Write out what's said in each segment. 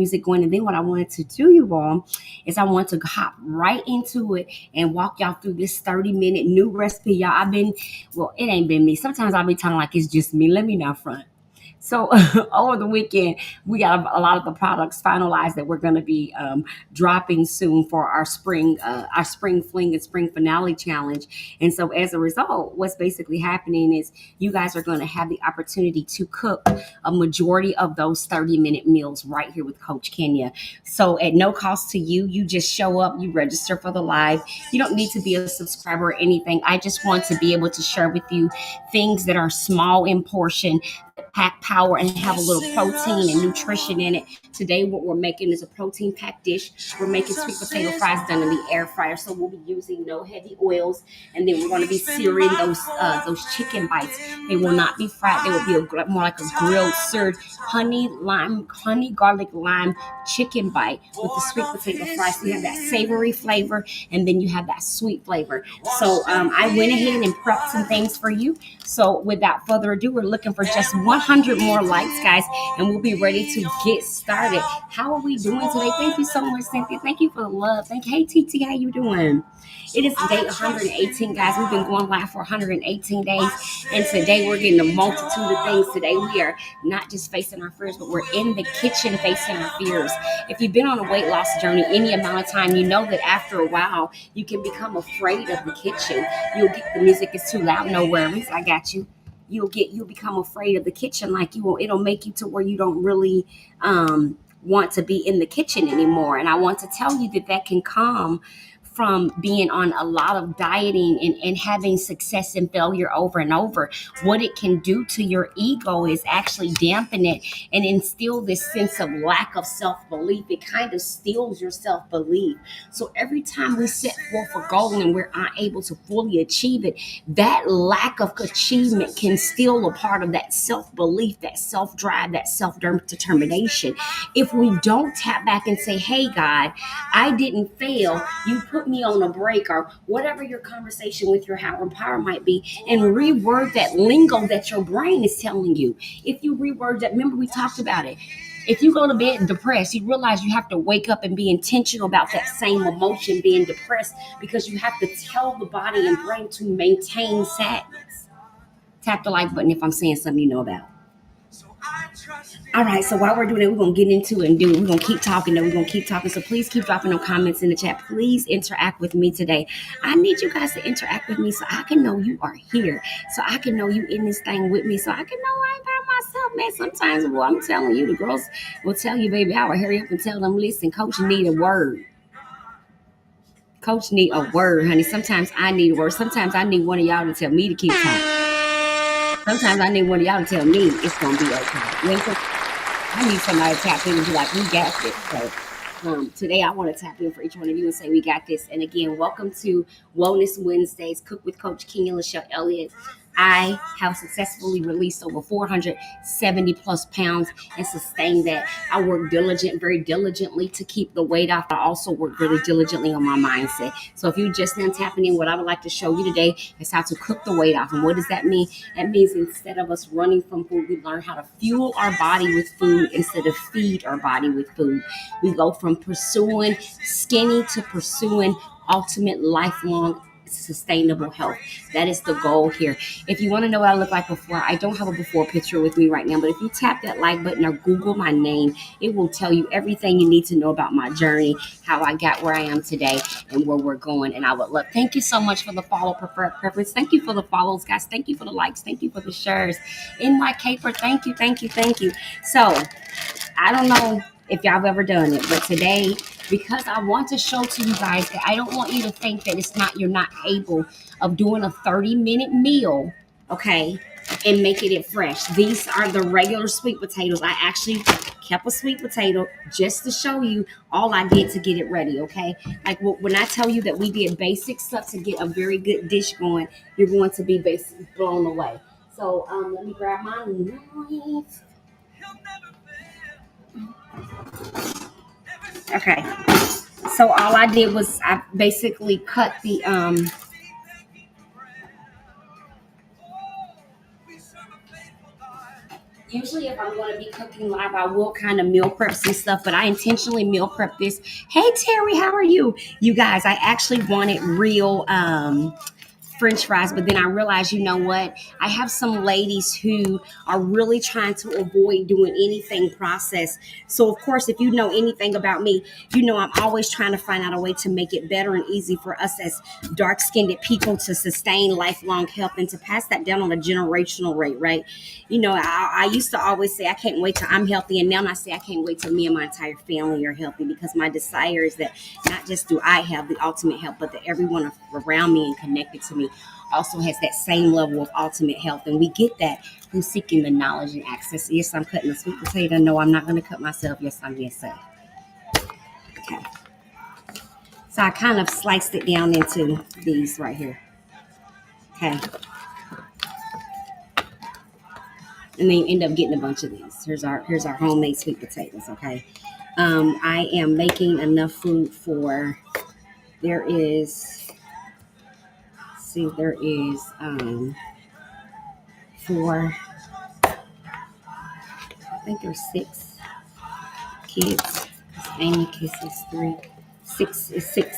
music going. And then what I wanted to do, you all, is I want to hop right into it and walk y'all through this 30-minute new recipe. Y'all, well, it ain't been me. Sometimes I'll be talking like it's just me. Let me not front. So over the weekend, we got a lot of the products finalized that we're going to be dropping soon for our spring fling and spring finale challenge. And so as a result, what's basically happening is you guys are going to have the opportunity to cook a majority of those 30-minute meals right here with Coach Kenya. So at no cost to you, you just show up, you register for the live. You don't need to be a subscriber or anything. I just want to be able to share with you things that are small in portion, pack power, and have a little protein and nutrition in it. Today, what we're making is a protein packed dish. We're making sweet potato fries done in the air fryer, so we'll be using no heavy oils, and then we're going to be searing those chicken bites. They will not be fried. They will be more like a grilled, seared honey garlic lime chicken bite with the sweet potato fries. So you have that savory flavor, and then you have that sweet flavor. So I went ahead and prepped some things for you. So without further ado, we're looking for just 100 more likes, guys, and we'll be ready to get started. How are we doing today? Thank you so much, Cynthia. Thank you for the love. Hey, TT, how you doing? It is day 118, guys. We've been going live for 118 days, and today we're getting a multitude of things. Today we are not just facing our fears, but we're in the kitchen facing our fears. If you've been on a weight loss journey any amount of time, you know that after a while, you can become afraid of the kitchen. You'll get the music is too loud. No worries, I got you. You'll become afraid of the kitchen, like it'll make you to where you don't really want to be in the kitchen anymore. And I want to tell you that can come from being on a lot of dieting and having success and failure over and over. What it can do to your ego is actually dampen it and instill this sense of lack of self-belief. It kind of steals your self-belief. So every time we set forth a goal and we're unable to fully achieve it, that lack of achievement can steal a part of that self-belief, that self-drive, that self-determination. If we don't tap back and say, hey, God, I didn't fail. You put me on a break, or whatever your conversation with your higher power might be, and reword that lingo that your brain is telling you. If you reword that, remember we talked about it. If you go to bed depressed, you realize you have to wake up and be intentional about that same emotion being depressed, because you have to tell the body and brain to maintain sadness. Tap the like button if I'm saying something you know about. All right, so while we're doing it, we're going to get into it and do it. We're going to keep talking, then we're going to keep talking. So please keep dropping no comments in the chat. Please interact with me today. I need you guys to interact with me so I can know you are here, so I can know you in this thing with me, so I can know I ain't by myself, man. Sometimes, well, I'm telling you, the girls will tell you, baby, I will hurry up and tell them, listen, Coach need a word. Coach need a word, honey. Sometimes I need a word. Sometimes I need one of y'all to tell me to keep talking. Sometimes I need one of y'all to tell me it's going to be okay. I need somebody to tap in and be like, we got this. So today I want to tap in for each one of you and say, we got this. And again, welcome to Wellness Wednesdays, Cook with Coach Kenya Lachelle Elliott. I have successfully released over 470 plus pounds and sustained that. I work very diligently to keep the weight off. I also work really diligently on my mindset. So if you just now tapping in, what I would like to show you today is how to cook the weight off. And what does that mean? That means instead of us running from food, we learn how to fuel our body with food instead of feed our body with food. We go from pursuing skinny to pursuing ultimate lifelong sustainable health. That is the goal here. If you want to know what I look like before, I don't have a before picture with me right now, but if you tap that like button or Google my name, it will tell you everything you need to know about my journey, how I got where I am today, and where we're going. And I would love, thank you so much for the follow preference. Thank you for the follows, guys. Thank you for the likes. Thank you for the shares. In my caper, thank you. So I don't know if y'all have ever done it, but today, because I want to show to you guys that I don't want you to think that you're not able of doing a 30-minute meal, okay, and making it fresh. These are the regular sweet potatoes. I actually kept a sweet potato just to show you all I did to get it ready, okay? Like when I tell you that we did basic stuff to get a very good dish going, you're going to be blown away. So let me grab my knife. Okay, so all I did was I basically cut the usually if I'm going to be cooking live, I will kind of meal prep some stuff, but I intentionally meal prep this. Hey, Terry, how are you? You guys, I actually wanted real French fries, but then I realized, you know what? I have some ladies who are really trying to avoid doing anything processed. So, of course, if you know anything about me, you know I'm always trying to find out a way to make it better and easy for us as dark-skinned people to sustain lifelong health and to pass that down on a generational rate, right? You know, I used to always say, I can't wait till I'm healthy. And now I say, I can't wait till me and my entire family are healthy, because my desire is that not just do I have the ultimate health, but that everyone around me and connected to me also has that same level of ultimate health. And we get that through seeking the knowledge and access. Yes, I'm cutting a sweet potato. No, I'm not going to cut myself. Yes, I'm. Yes, sir. Okay. So I kind of sliced it down into these right here. Okay. And then you end up getting a bunch of these. Here's our homemade sweet potatoes. Okay. I am making enough food for. There is. See, there is 4. I think there's 6 kids. Amy kids is 3. 6 is 6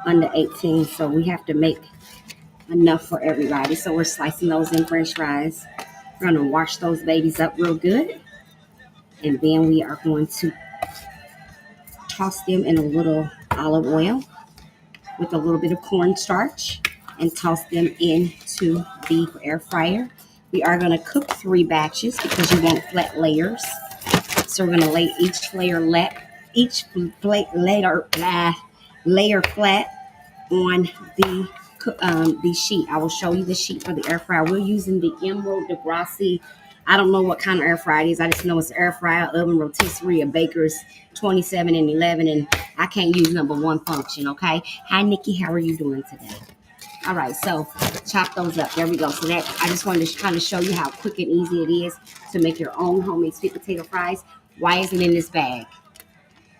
under 18. So we have to make enough for everybody. So we're slicing those in French fries. We're gonna wash those babies up real good, and then we are going to toss them in a little olive oil with a little bit of cornstarch and toss them into the air fryer. We are going to cook 3 batches because you want flat layers. So we're going to lay each layer layer flat on the sheet. I will show you the sheet for the air fryer. We're using the Emerald Degrassi. I don't know what kind of air fryer it is. I just know it's an air fryer, oven, rotisserie, a Baker's 27 and 11, and I can't use number 1 function, okay? Hi, Nikki. How are you doing today? All right, so chop those up. There we go. So that I just wanted to kind of show you how quick and easy it is to make your own homemade sweet potato fries. Why is it in this bag?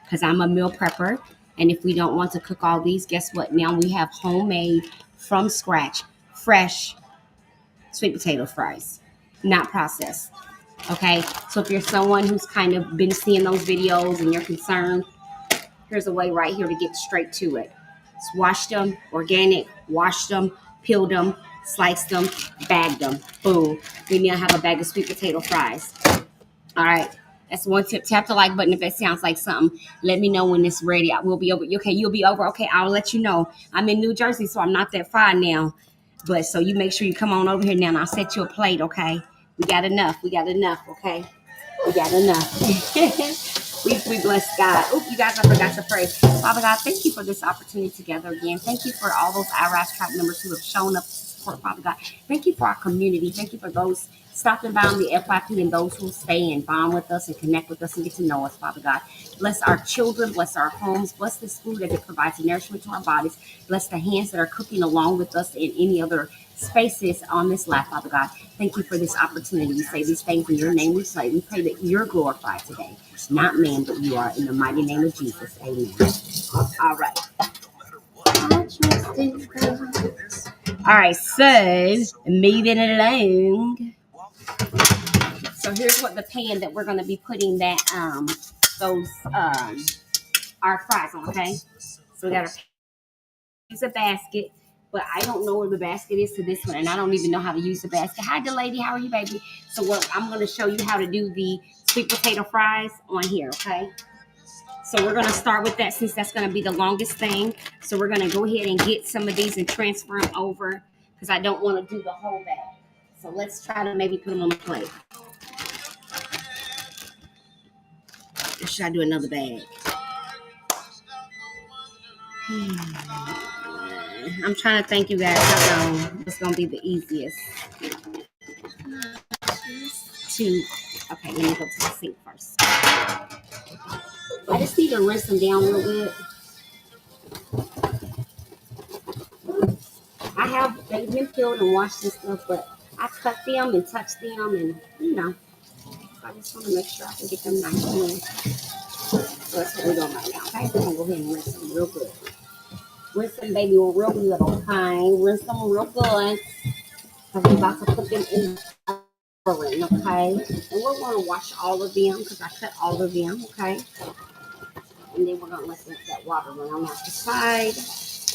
Because I'm a meal prepper, and if we don't want to cook all these, guess what? Now we have homemade, from scratch, fresh sweet potato fries, not processed. Okay, so if you're someone who's kind of been seeing those videos and you're concerned, here's a way right here to get straight to it. Just wash them, organic, wash them, peeled them, sliced them, bagged them. Boom. We now have a bag of sweet potato fries. All right. That's one tip. Tap the like button if that sounds like something. Let me know when it's ready. I will be over. Okay, you'll be over. Okay, I'll let you know. I'm in New Jersey, so I'm not that far now. But so you make sure you come on over here now, and I'll set you a plate, okay? We got enough. Okay? We got enough. we bless God. Oh, you guys, I forgot to pray. Father God, thank you for this opportunity together again. Thank you for all those I.R.I.S.E tribe members who have shown up to support, Father God. Thank you for our community. Thank you for those stopping by on the FYP and those who stay and bond with us and connect with us and get to know us, Father God. Bless our children, bless our homes, bless this food as it provides nourishment to our bodies. Bless the hands that are cooking along with us in any other spaces on this life, Father God. Thank you for this opportunity. We say these things in your name. We pray that you're glorified today. Not man, but you are. In the mighty name of Jesus. Amen. All right. All right, so moving along. So here's what the pan that we're going to be putting that our fries on, okay? So we got to use a basket, but I don't know where the basket is to this one, and I don't even know how to use the basket. Hi, Delady, how are you, baby? So what I'm going to show you how to do the sweet potato fries on here, okay? So we're going to start with that since that's going to be the longest thing. So we're going to go ahead and get some of these and transfer them over because I don't want to do the whole bag. So let's try to maybe put them on the plate. Or should I do another bag? I'm trying to think, you guys. I don't know what's going to be the easiest. Okay, let me go to the sink first. I just need to rinse them down a little bit. I have they've been peeled and washed and stuff, but I cut them and touch them, and I just want to make sure I can get them nice and clean. So that's what we're doing right now. Okay, we're gonna go ahead and rinse them real good. Rinse them, baby, real good. Okay, rinse them real good because we're about to put them in okay? And we're going to wash all of them because I cut all of them, okay? And then we're going to let that water run on out the side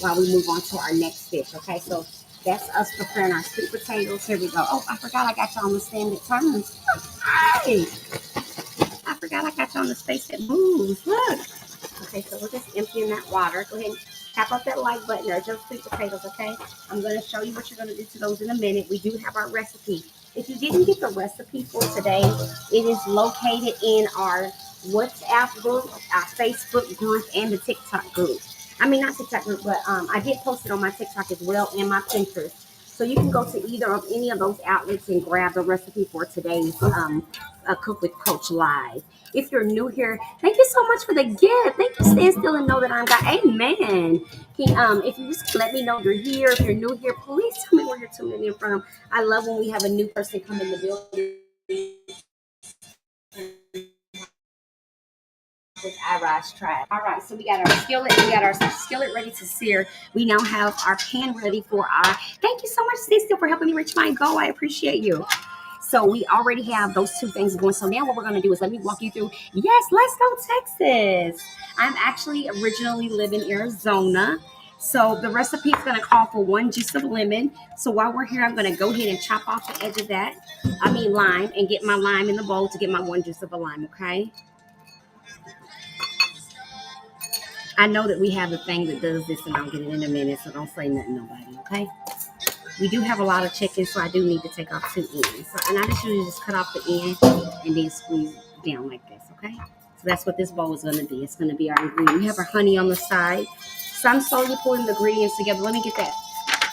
while we move on to our next fish, okay? So that's us preparing our sweet potatoes. Here we go. Oh, I forgot I got you on the stand that turns. Hey, I forgot I got you on the space that moves. Look. Okay, so we're just emptying that water. Go ahead and tap up that like button. There's your sweet potatoes, okay? I'm going to show you what you're going to do to those in a minute. We do have our recipe. If you didn't get the recipe for today, it is located in our WhatsApp group, our Facebook group, and the TikTok group. I mean, not TikTok group, but I did post it on my TikTok as well and my Pinterest. So you can go to either of any of those outlets and grab the recipe for today's Cook with Coach Live. If you're new here, thank you so much for the gift. Thank you, stand still and know that I'm God. Amen. If you just let me know you're here, if you're new here, please tell me where you're tuning in from. I love when we have a new person come in the building with I.R.I.S. tribe. All right, so we got our skillet ready to sear. We now have our pan ready for our. Thank you so much, Stand Still, for helping me reach my goal. I appreciate you. So we already have those two things going. So now what we're going to do is let me walk you through. Yes, let's go Texas. I'm actually originally live in Arizona. So the recipe is going to call for one juice of lemon. So while we're here, I'm going to go ahead and chop off the edge of that. Lime, and get my lime in the bowl to get my one juice of a lime, okay? I know that we have a thing that does this, and I'll get it in a minute, so don't say nothing, nobody, okay? We do have a lot of chicken, so I do need to take off two ends. So, and I just usually just cut off the end and then squeeze down like this, okay? So that's what this bowl is going to be. It's going to be our ingredient. We have our honey on the side. So I'm slowly pulling the ingredients together. Let me get that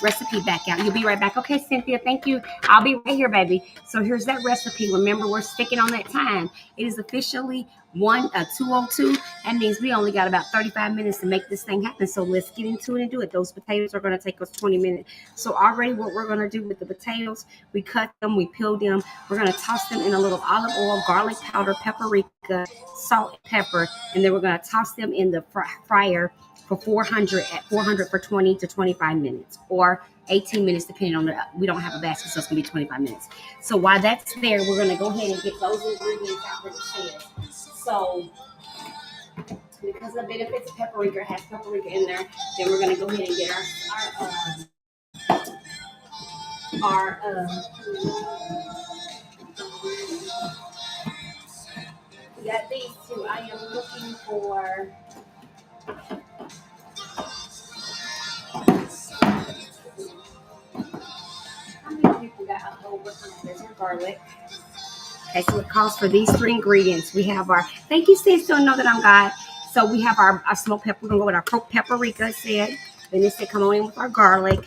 recipe back out. You'll be right back. Okay, Cynthia, thank you. I'll be right here, baby. So here's that recipe. Remember, we're sticking on that time. It is officially 2:02. That means we only got about 35 minutes to make this thing happen. So let's get into it and do it. Those potatoes are going to take us 20 minutes. So already what we're going to do with the potatoes, we cut them, we peel them. We're going to toss them in a little olive oil, garlic powder, paprika, salt, and pepper. And then we're going to toss them in the fryer for 400 for 20 to 25 minutes or 18 minutes depending on we don't have a basket, so it's gonna be 25 minutes. So while that's there, we're gonna go ahead and get those ingredients out that it says. So because of the benefits of paprika, it has paprika in there, then we're gonna go ahead and get our we got these two. I am looking for how many people got a whole bunch of garlic. Okay, so it calls for these three ingredients. We have our, thank you, sis, don't know that I'm God. So we have our smoked pepper. We're going to go with our paprika, it said. Then it said come on in with our garlic.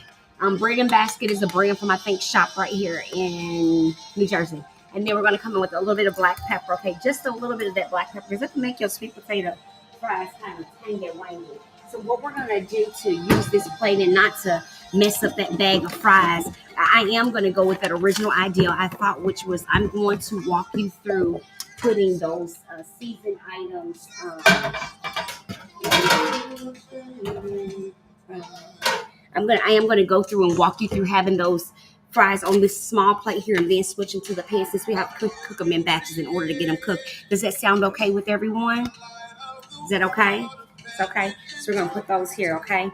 Bread and Basket is a brand from, I think, shop right here in New Jersey. And then we're going to come in with a little bit of black pepper. Okay, just a little bit of that black pepper. Because that can make your sweet potato fries kind of tangy and rangy. So what we're going to do to use this plate and not to mess up that bag of fries, I am going to go with that original idea I thought, which was I'm going to walk you through putting those seasoned items. I am gonna go through and walk you through having those fries on this small plate here and then switch them to the pan since we have to cook them in batches in order to get them cooked. Does that sound okay with everyone? Is that okay? It's okay. So we're gonna put those here, okay?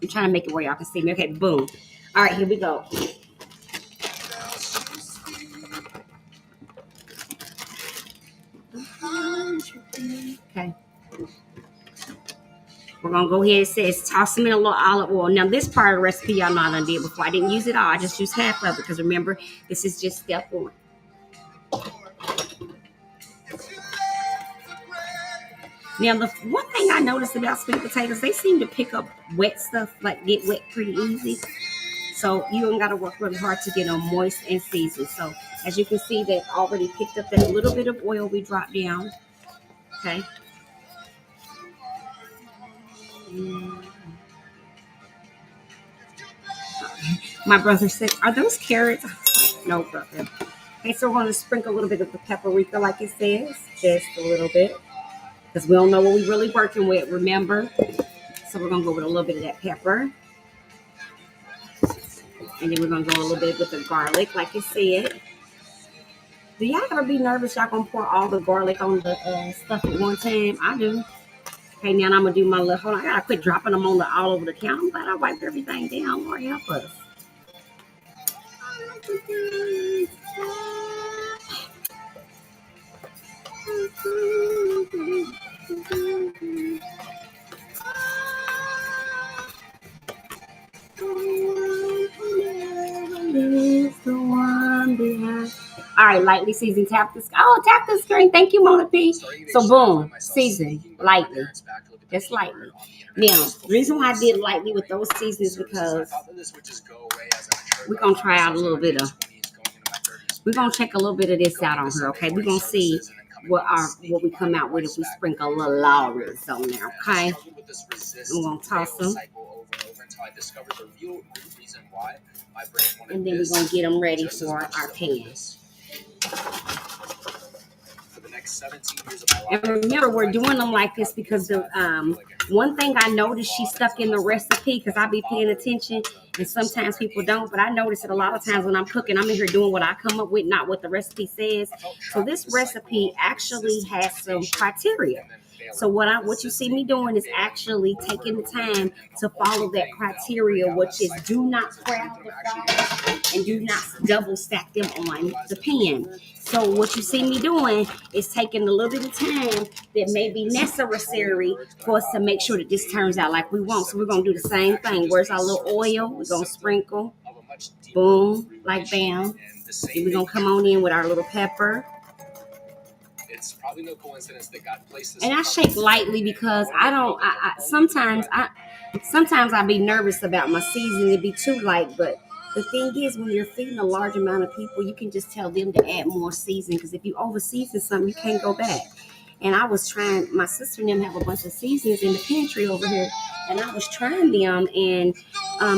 I'm trying to make it where y'all can see me. Okay, boom. All right, here we go. Okay. We're gonna go ahead and says toss them in a little olive oil. Now this part of the recipe y'all know I done did before. I didn't use it all. I just used half of it because remember this is just step one. Now the one thing I noticed about sweet potatoes, they seem to pick up wet stuff, like get wet pretty easy. So you don't got to work really hard to get them moist and seasoned. So as you can see, they've already picked up that little bit of oil we dropped down. Okay. My brother said, "Are those carrots?" I was like, "No, brother." Okay, so we're going to sprinkle a little bit of the paprika, like it says, just a little bit, because we don't know what we're really working with. Remember, so we're going to go with a little bit of that pepper. And then we're gonna go a little bit with the garlic, like you said. Do y'all ever be nervous y'all gonna pour all the garlic on the stuff at one time? I do. Okay, now I'm gonna do my little. Hold on, I gotta quit dropping them on all over the counter. I'm glad I wiped everything down. Lord help us. All right, lightly season. Tap the screen. Thank you, Mona P. So boom, season lightly, just lightly. Now, the reason why I did lightly with those seasons is because we're gonna try out a little bit of. We're gonna check a little bit of this out on her. Okay, we're gonna see what we come out with if we sprinkle a little I.R.I.S.E on there. Okay, I'm gonna toss them. And then we're going to get them ready for our pan. And remember, we're doing them like this because the one thing I noticed, she stuck in the recipe because I be paying attention and sometimes people don't. But I notice it a lot of times when I'm cooking, I'm in here doing what I come up with, not what the recipe says. So this recipe actually has some criteria. So what you see me doing is actually taking the time to follow that criteria, which is do not crowd the fries and do not double stack them on the pan. So what you see me doing is taking a little bit of time that may be necessary for us to make sure that this turns out like we want. So we're going to do the same thing. Where's our little oil? We're going to sprinkle. Boom, like bam. Then we're going to come on in with our little pepper. It's probably no coincidence that God placed this. And I shake lightly because sometimes I be nervous about my season to be too light. But the thing is, when you're feeding a large amount of people, you can just tell them to add more seasoning. Because if you over season something, you can't go back. And I was trying. My sister and them have a bunch of seasonings in the pantry over here, and I was trying them. And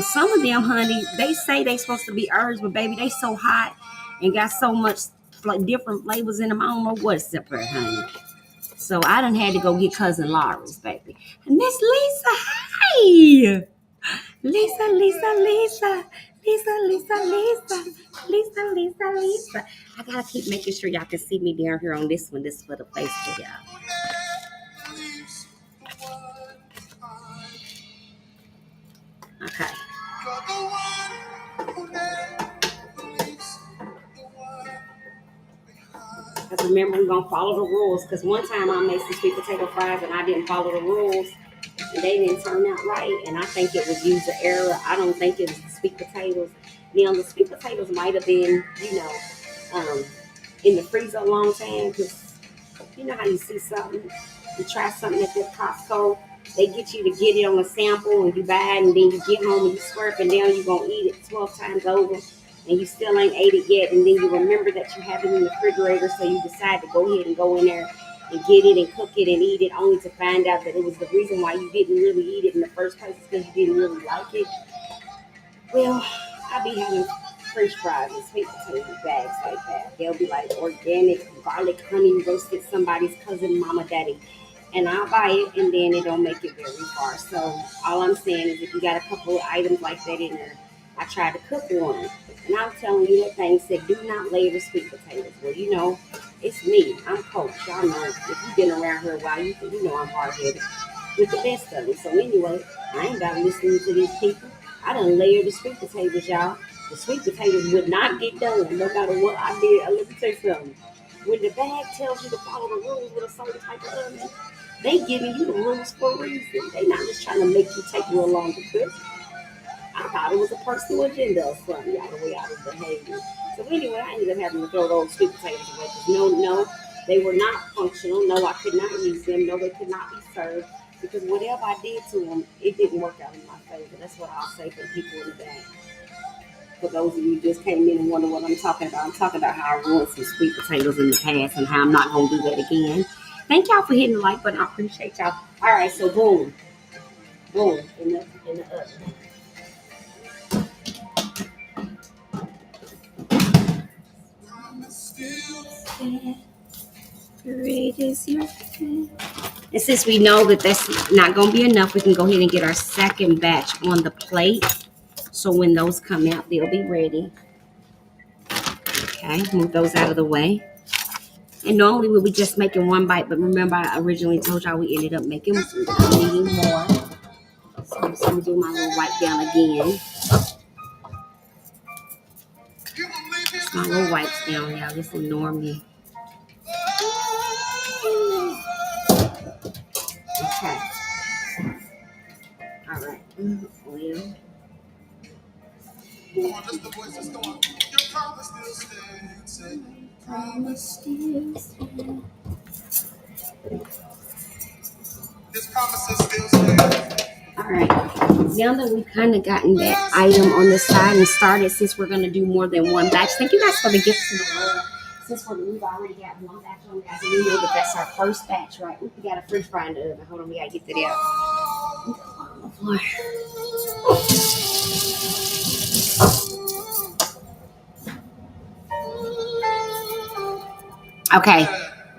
some of them, honey, they say they supposed to be herbs, but baby, they so hot and got so much like different flavors in them. I don't know what's separate, honey. So I done had to go get cousin Laura's, baby. Miss Lisa, hi. Lisa. I gotta keep making sure y'all can see me down here on this one. This is for the Facebook, y'all. Okay. Because remember, we're going to follow the rules. Because one time I made some sweet potato fries and I didn't follow the rules. And they didn't turn out right. And I think it was user error. I don't think it was the sweet potatoes. Now, the sweet potatoes might have been, in the freezer a long time. Because you know how you see something, you try something at the Costco. They get you to get it on a sample and you buy it. And then you get home and you slurp it down. You're going to eat it 12 times over. And you still ain't ate it yet, and then you remember that you have it in the refrigerator, so you decide to go ahead and go in there and get it and cook it and eat it, only to find out that it was the reason why you didn't really eat it in the first place is because you didn't really like it. Well, I be having French fries and sweet potato bags like that. They'll be like organic, garlic, honey, roasted somebody's cousin, mama, daddy. And I'll buy it, and then it don't make it very far. So all I'm saying is if you got a couple of items like that in there, I tried to cook one. And I'm telling you, that thing said, do not label sweet potatoes. Well, it's me. I'm Coach. Y'all know, if you've been around here a while, you know I'm hard-headed with the best of them. So anyway, I ain't about listening to these people. I done layered the sweet potatoes, y'all. The sweet potatoes would not get done no matter what I did. Let me tell you something. When the bag tells you to follow the rules with a certain type of oven, they giving you the rules for a reason. They not just trying to make you take you along to cook. I thought it was a personal agenda or something, y'all, the way I was behaving. So anyway, I ended up having to throw those sweet potatoes away because no, they were not functional. No, I could not use them. No, they could not be served because whatever I did to them, it didn't work out in my favor. That's what I'll say for the people in the back. For those of you who just came in and wonder what I'm talking about, I'm talking about how I ruined some sweet potatoes in the past and how I'm not going to do that again. Thank y'all for hitting the like button. I appreciate y'all. All right, so boom, in the oven. Great is your faith. And since we know that that's not going to be enough, we can go ahead and get our second batch on the plate. So when those come out, they'll be ready. Okay, move those out of the way. And normally we'll be just making one bite, but remember I originally told y'all we ended up needing more. So I'm just gonna do my little wipe down again. It's my little wipes down, y'all. Just ignore me. Okay. All right. Oil. All right. Now that we've kind of gotten that item on the side and started, since we're going to do more than one batch, thank you guys for the gifts in the world. Since we've already got one batch on, guys, and we know that that's our first batch, right? We got a french fry in the oven. Hold on, we got to get that out. Okay,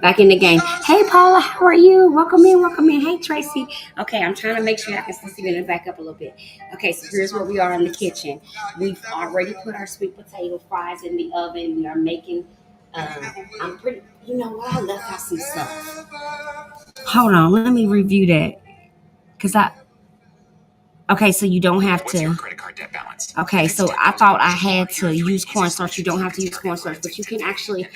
back in the game. Hey, Paula, how are you? Welcome in, welcome in. Hey, Tracy. Okay, I'm trying to make sure I can still see you and back up a little bit. Okay, so here's where we are in the kitchen. We've already put our sweet potato fries in the oven. We are making, I'm pretty, you know what? I left out some stuff. Hold on, let me review that. Okay, so you don't have to. Credit card debt balance? Okay, so I thought I had to use cornstarch. You don't have to use cornstarch, but you can actually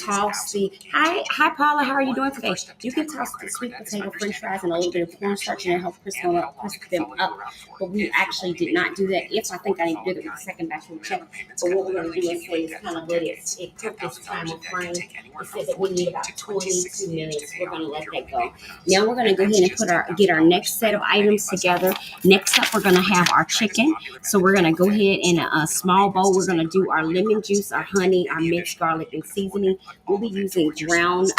toss the. Hi, Paula. How are you doing today? You can toss the sweet potato French fries and a little bit of cornstarch, and it helps crisp them up. But we actually did not do that. If I think I need to do it with the second batch, we'll check. But what we're going to do is kind of let it took this time of frame. It said that we need about 22 minutes. We're going to let that go. Now we're going to go ahead and get our next set of items together. Next up, we're going to have our chicken. So we're going to go ahead in a small bowl. We're going to do our lemon juice, our honey, our minced garlic, and seasoning. We'll be using ground.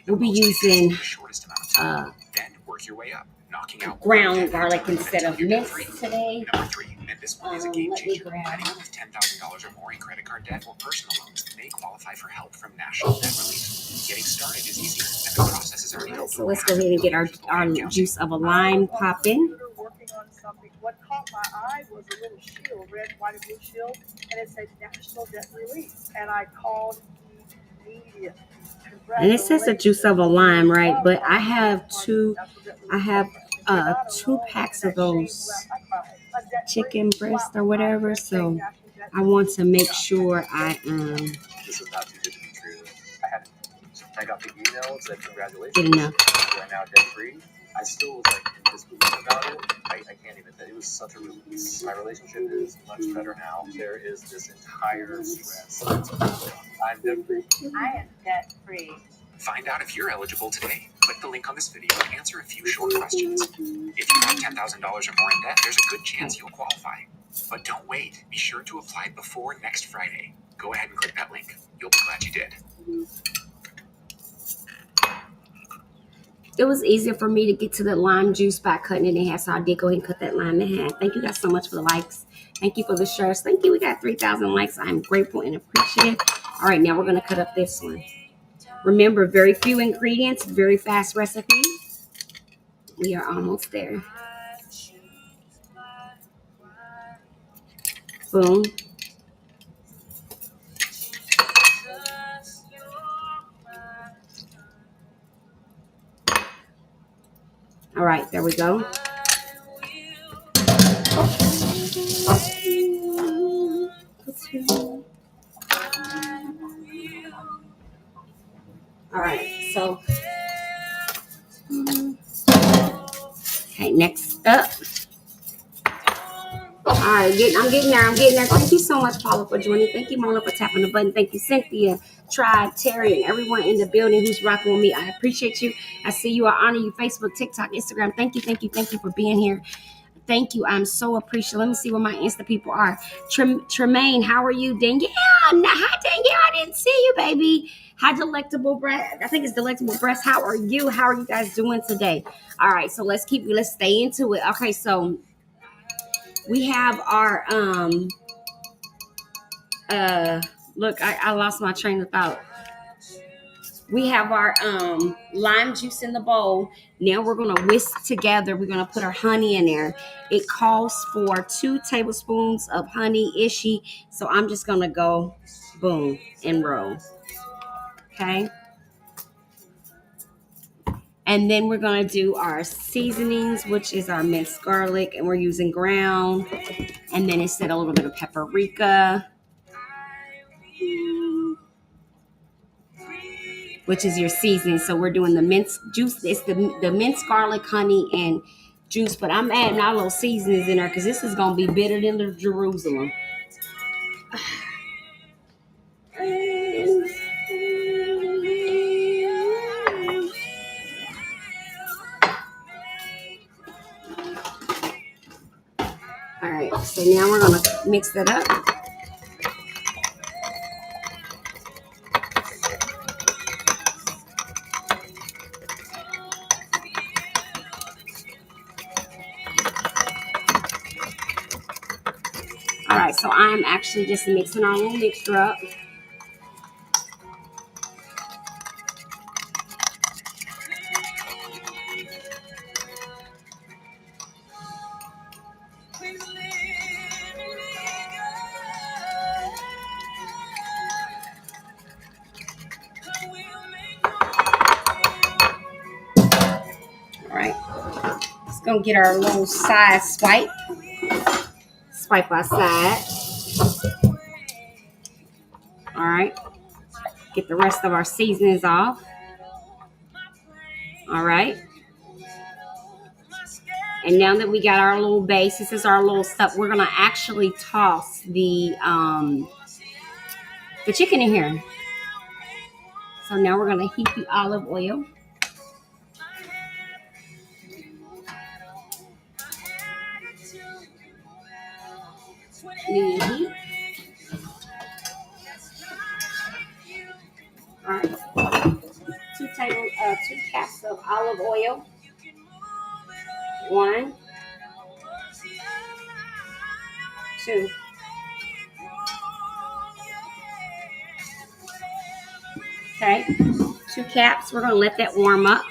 We'll be using ground garlic instead of minced today. Let me grab $10,000 or more in credit card debt or personal loans may qualify for help from National Debt Relief. Getting started is easier, and the process is already. So let's go ahead and get our juice of a lime popping. What caught my eye was a little shield, red, white, and blue shield, and it said National Debt Relief. And I called immediately. And it says the juice of a lime, right? But I have two packs of those chicken breast or whatever, so I want to make sure I This is not too good to be true. I got the emails that congratulations. Good enough. We're now debt free. I still was like in disbelief about it. I can't even. It was such a release. My relationship is much better now. There is this entire stress. I'm debt free. I am debt free. Find out if you're eligible today. Click the link on this video and answer a few short questions. If you have $10,000 or more in debt, there's a good chance you'll qualify. But don't wait. Be sure to apply before next Friday. Go ahead and click that link. You'll be glad you did. It was easier for me to get to the lime juice by cutting it in half, so I did go ahead and cut that lime in half. Thank you guys so much for the likes. Thank you for the shares. Thank you. We got 3,000 likes. I'm grateful and appreciative. All right, now we're going to cut up this one. Remember, very few ingredients, very fast recipe. We are almost there. Boom. All right, there we go. All right, so okay, next up. All right, I'm getting there. Thank you so much, Paula, for joining. Thank you, Mona, for tapping the button. Thank you, Cynthia, Tribe, Terry, and everyone in the building who's rocking with me. I appreciate you. I see you. I honor you. Facebook, TikTok, Instagram. Thank you for being here. Thank you. I'm so appreciative. Let me see where my Insta people are. Tremaine, how are you? Danielle. Hi, Danielle. I didn't see you, baby. Hi, Delectable Breast. I think it's Delectable Breast. How are you? How are you guys doing today? All right, so let's stay into it. Okay, so we have our look, I lost my train of thought. We have our lime juice in the bowl. Now we're going to whisk together. We're going to put our honey in there. It calls for 2 tablespoons of honey ishy. So I'm just going to go boom and roll. Okay. And then we're going to do our seasonings, which is our minced garlic. And we're using ground. And then instead a little bit of paprika, which is your seasoning. So we're doing the minced juice. It's the minced garlic, honey, and juice. But I'm adding our little seasonings in there because this is going to be bitter than the Jerusalem. All right, so now we're going to mix that up. All right, so I'm actually just mixing our little mixture up. All right, let's go get our little side swipe. Swipe our side. All right, get the rest of our seasonings off. All right. And now that we got our little base, this is our little stuff. We're gonna actually toss the chicken in here. So now we're gonna heat the olive oil. Medium heat. All right. 2 cups of olive oil. 1, 2. Okay. 2 caps. We're gonna let that warm up.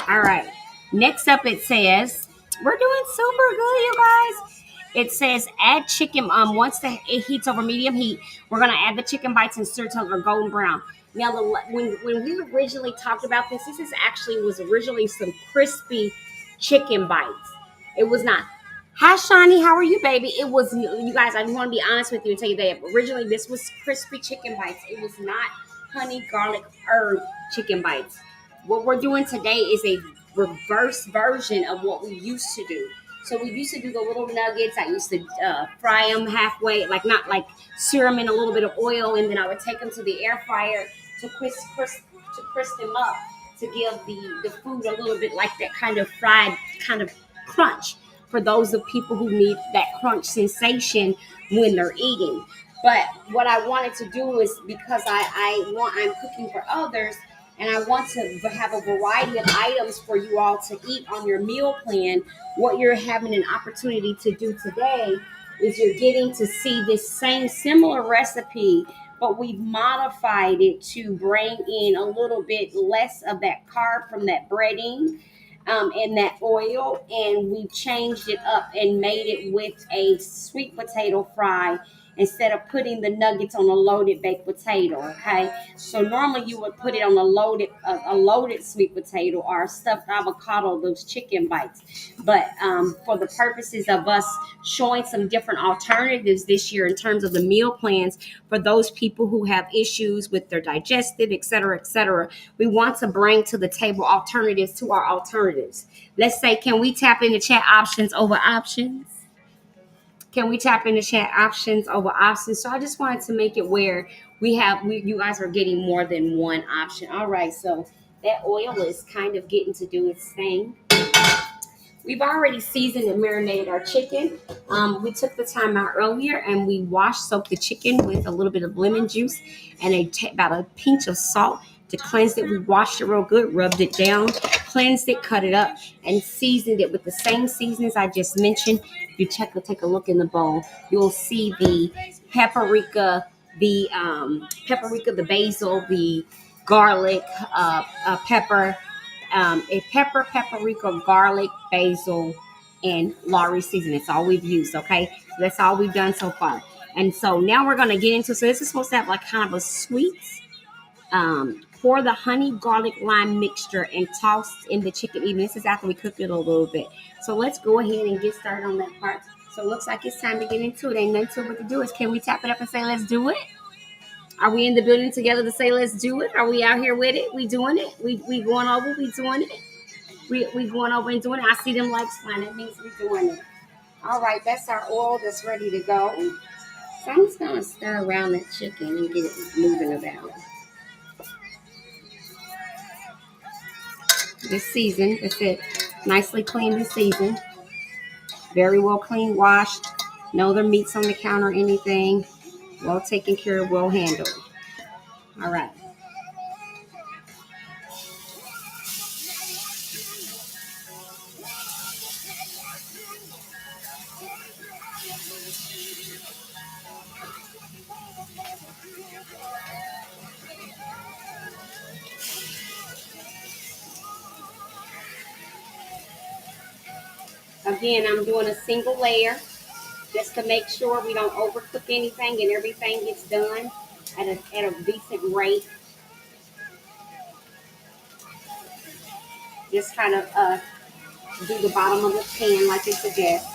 All right. Next up, it says we're doing super good, you guys. It says add chicken. Once it heats over medium heat, we're gonna add the chicken bites and stir till they're golden brown. Now, when we originally talked about this is actually was originally some crispy chicken bites. It was not. Hi, Shawnee. How are you, baby? It was, you guys. I want to be honest with you and tell you that originally this was crispy chicken bites. It was not honey, garlic, herb chicken bites. What we're doing today is a reverse version of what we used to do. So we used to do the little nuggets. I used to fry them halfway, like not like sear them in a little bit of oil, and then I would take them to the air fryer to crisp them up to give the food a little bit like that kind of fried kind of crunch for those of people who need that crunch sensation when they're eating. But what I wanted to do is because I'm cooking for others and I want to have a variety of items for you all to eat on your meal plan. What you're having an opportunity to do today is you're getting to see this same similar recipe, but we've modified it to bring in a little bit less of that carb from that breading and that oil, and we changed it up and made it with a sweet potato fry instead of putting the nuggets on a loaded baked potato. Okay, so normally you would put it on a loaded sweet potato or a stuffed avocado, those chicken bites. But for the purposes of us showing some different alternatives this year in terms of the meal plans for those people who have issues with their digestive, et cetera, we want to bring to the table alternatives to our alternatives. Let's say, can we tap into chat options over options? Can we tap into chat options over options? So I just wanted to make it where you guys are getting more than one option. All right, so that oil is kind of getting to do its thing. We've already seasoned and marinated our chicken. We took the time out earlier and we soaked the chicken with a little bit of lemon juice and about a pinch of salt to cleanse it. We washed it real good, rubbed it down, cleansed it, cut it up, and seasoned it with the same seasonings I just mentioned. If you take a look in the bowl, you'll see the paprika, the paprika, the basil, the garlic, pepper, paprika, garlic, basil, and Lowry seasoning. That's all we've used. Okay, so that's all we've done so far. And so now we're gonna get into. So this is supposed to have like kind of a sweet. Pour the honey, garlic, lime mixture and toss in the chicken even. This is after we cook it a little bit. So let's go ahead and get started on that part. So it looks like it's time to get into it. Ain't nothing to it but to do is can we tap it up and say let's do it? Are we in the building together to say let's do it? Are we out here with it? We doing it? We going over? We doing it? We going over and doing it? I see them lights flying. That means we doing it. All right, that's our oil that's ready to go. So I'm just gonna stir around that chicken and get it moving about. This season, that's it. Nicely cleaned this season. Very well clean, washed. No other meats on the counter or anything. Well taken care of, well handled. All right. Again, I'm doing a single layer just to make sure we don't overcook anything and everything gets done at a decent rate. Just kind of do the bottom of the pan like it suggests.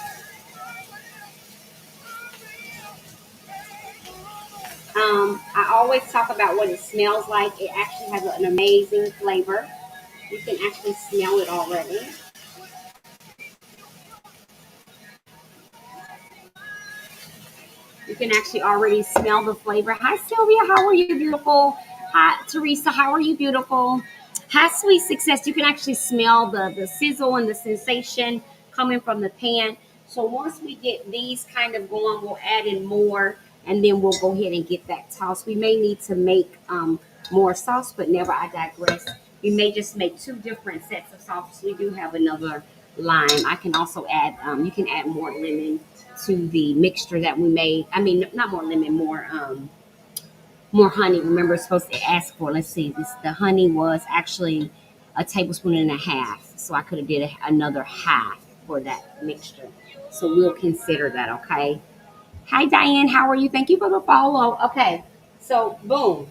I always talk about what it smells like. It actually has an amazing flavor. You can actually smell it already. You can actually already smell the flavor. Hi, Sylvia. How are you, beautiful? Hi, Teresa. How are you, beautiful? Hi, sweet success. You can actually smell the sizzle and the sensation coming from the pan. So once we get these kind of going, we'll add in more, and then we'll go ahead and get that tossed. We may need to make more sauce, but never I digress. We may just make two different sets of sauce. We do have another lime. I can also add, you can add more lemon to the mixture that we made. I mean, not more lemon, more honey. Remember, it's supposed to ask for. Let's see, this the honey was actually a tablespoon and a half, so I could have did another half for that mixture. So we'll consider that. Okay. Hi, Diane. How are you? Thank you for the follow. Okay. So boom.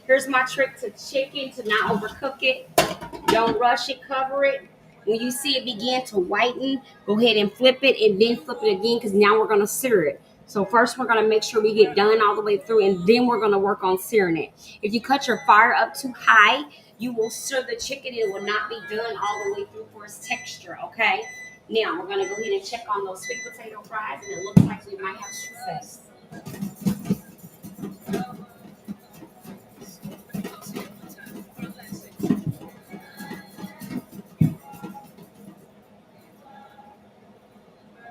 Here's my trick to chicken to not overcook it. Don't rush it, cover it. When you see it begin to whiten, go ahead and flip it and then flip it again because now we're going to sear it. So first we're going to make sure we get done all the way through and then we're going to work on searing it. If you cut your fire up too high, you will sear the chicken. It will not be done all the way through for its texture, okay? Now we're going to go ahead and check on those sweet potato fries and it looks like we might have success.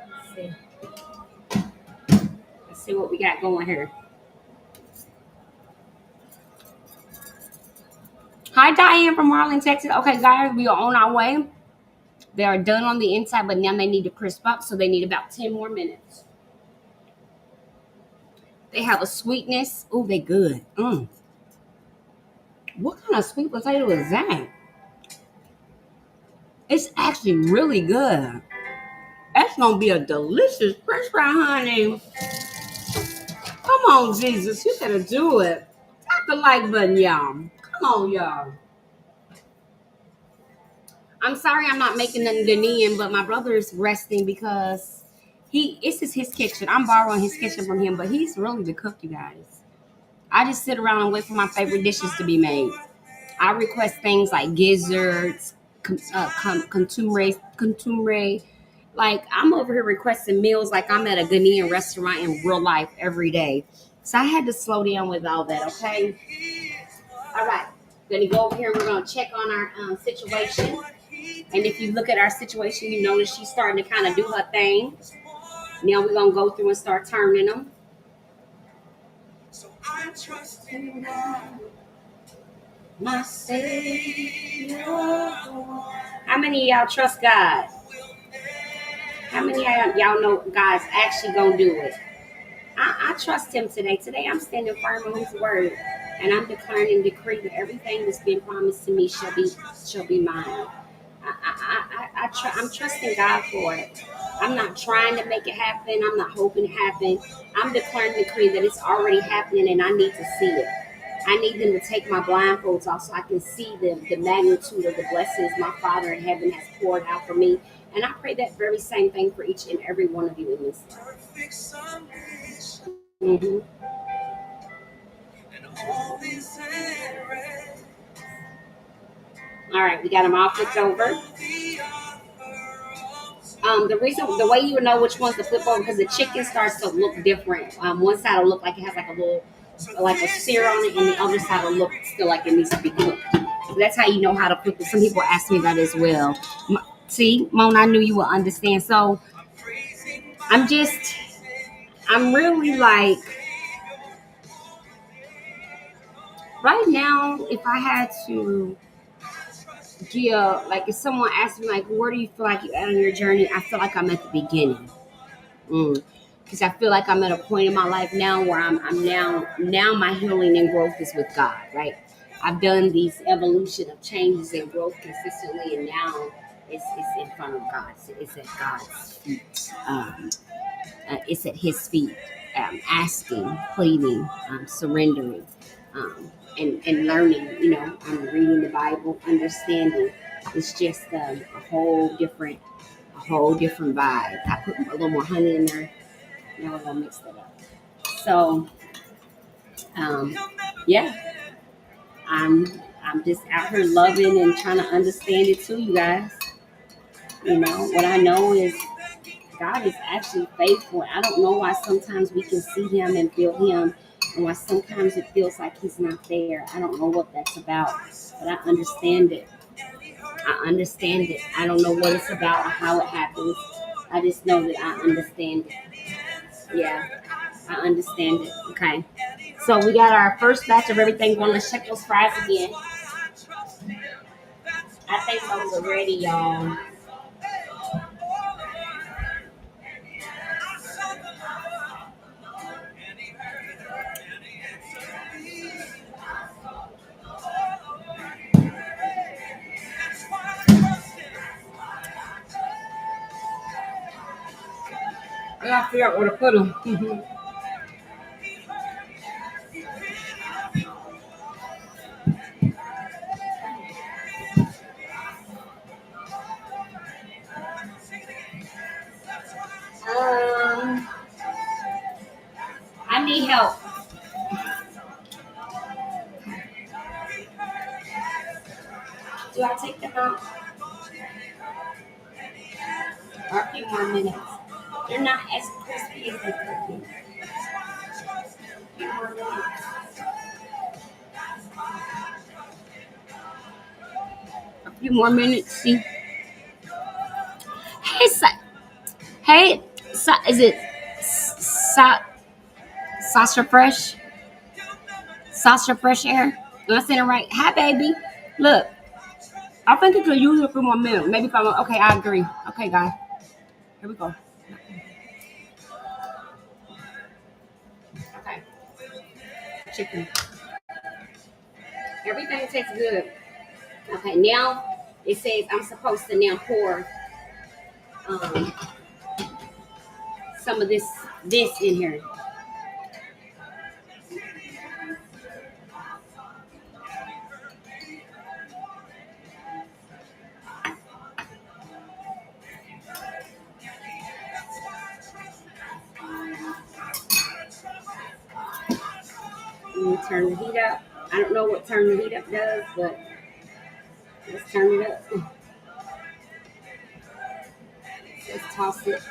Let's see. Let's see what we got going here. Hi, Diane from Marlin, Texas. Okay, guys, we are on our way. They are done on the inside, but now they need to crisp up, so they need about 10 more minutes. They have a sweetness. Oh, they good. What kind of sweet potato is that? It's actually really good. That's gonna be a delicious French fry, honey. Come on, Jesus, you gotta do it. Tap the like button, y'all. Come on, y'all. I'm sorry I'm not making the Ghanaian, but my brother is resting because this is his kitchen. I'm borrowing his kitchen from him, but he's really the cook, you guys. I just sit around and wait for my favorite dishes to be made. I request things like gizzards, contumre. Like I'm over here requesting meals like I'm at a Ghanaian restaurant in real life every day. So I had to slow down with all that, okay? All right. Gonna go over here and we're gonna check on our situation. And if you look at our situation, you notice she's starting to kind of do her thing. Now we're gonna go through and start turning them. So I trust in God, my Savior. How many of y'all trust God? How many of y'all know God's actually gonna do it? I trust him today. Today I'm standing firm on his word. And I'm declaring and decreeing that everything that's been promised to me shall be mine. I'm trusting God for it. I'm not trying to make it happen. I'm not hoping it happen. I'm declaring and decreeing that it's already happening and I need to see it. I need them to take my blindfolds off so I can see the magnitude of the blessings my Father in heaven has poured out for me. And I pray that very same thing for each and every one of you in this. Mm-hmm. All right, we got them all flipped over. The way you know which ones to flip over because the chicken starts to look different. One side will look like it has like a little, like a sear on it, and the other side will look still like it needs to be cooked. So that's how you know how to flip it. Some people ask me that as well. See, Mona, I knew you would understand. So I'm just, I'm really like, right now, if I had to give, like, if someone asked me, like, where do you feel like you're at on your journey? I feel like I'm at the beginning. Because I feel like I'm at a point in my life now where I'm now my healing and growth is with God, right? I've done these evolution of changes and growth consistently, and now it's in front of God. It's at God's feet. It's at His feet, asking, pleading, surrendering, and learning. I'm reading the Bible, understanding. It's just a whole different vibe. I put a little more honey in there. Now we're gonna mix that up. So, um, yeah, I'm I'm just out here loving and trying to understand it too, you guys. What I know is God is actually faithful. I don't know why sometimes we can see Him and feel Him, and why sometimes it feels like He's not there. I don't know what that's about, but I understand it. I understand it. I don't know what it's about or how it happens. I just know that I understand it. Yeah, I understand it. Okay. So we got our first batch of everything going. Let's check those fries again. I think those are ready, y'all. I gotta figure out where to put them. um, I need help. Do I take them out? Or a few more minutes? They're not as crispy as they could be. A few more minutes. A few more minutes. See. Hey, hey, is it Sasha Fresh? Sasha Fresh Air? Am I saying it right? Hi, baby. Look, I think it could use a few more minutes. Maybe if I'm okay. I agree. Okay, guys. Here we go. Okay, chicken. Everything tastes good. Okay, now it says I'm supposed to now pour um, some of this in here. Let me turn the heat up. I don't know what turn the heat up does, but let's turn it up. Let's toss it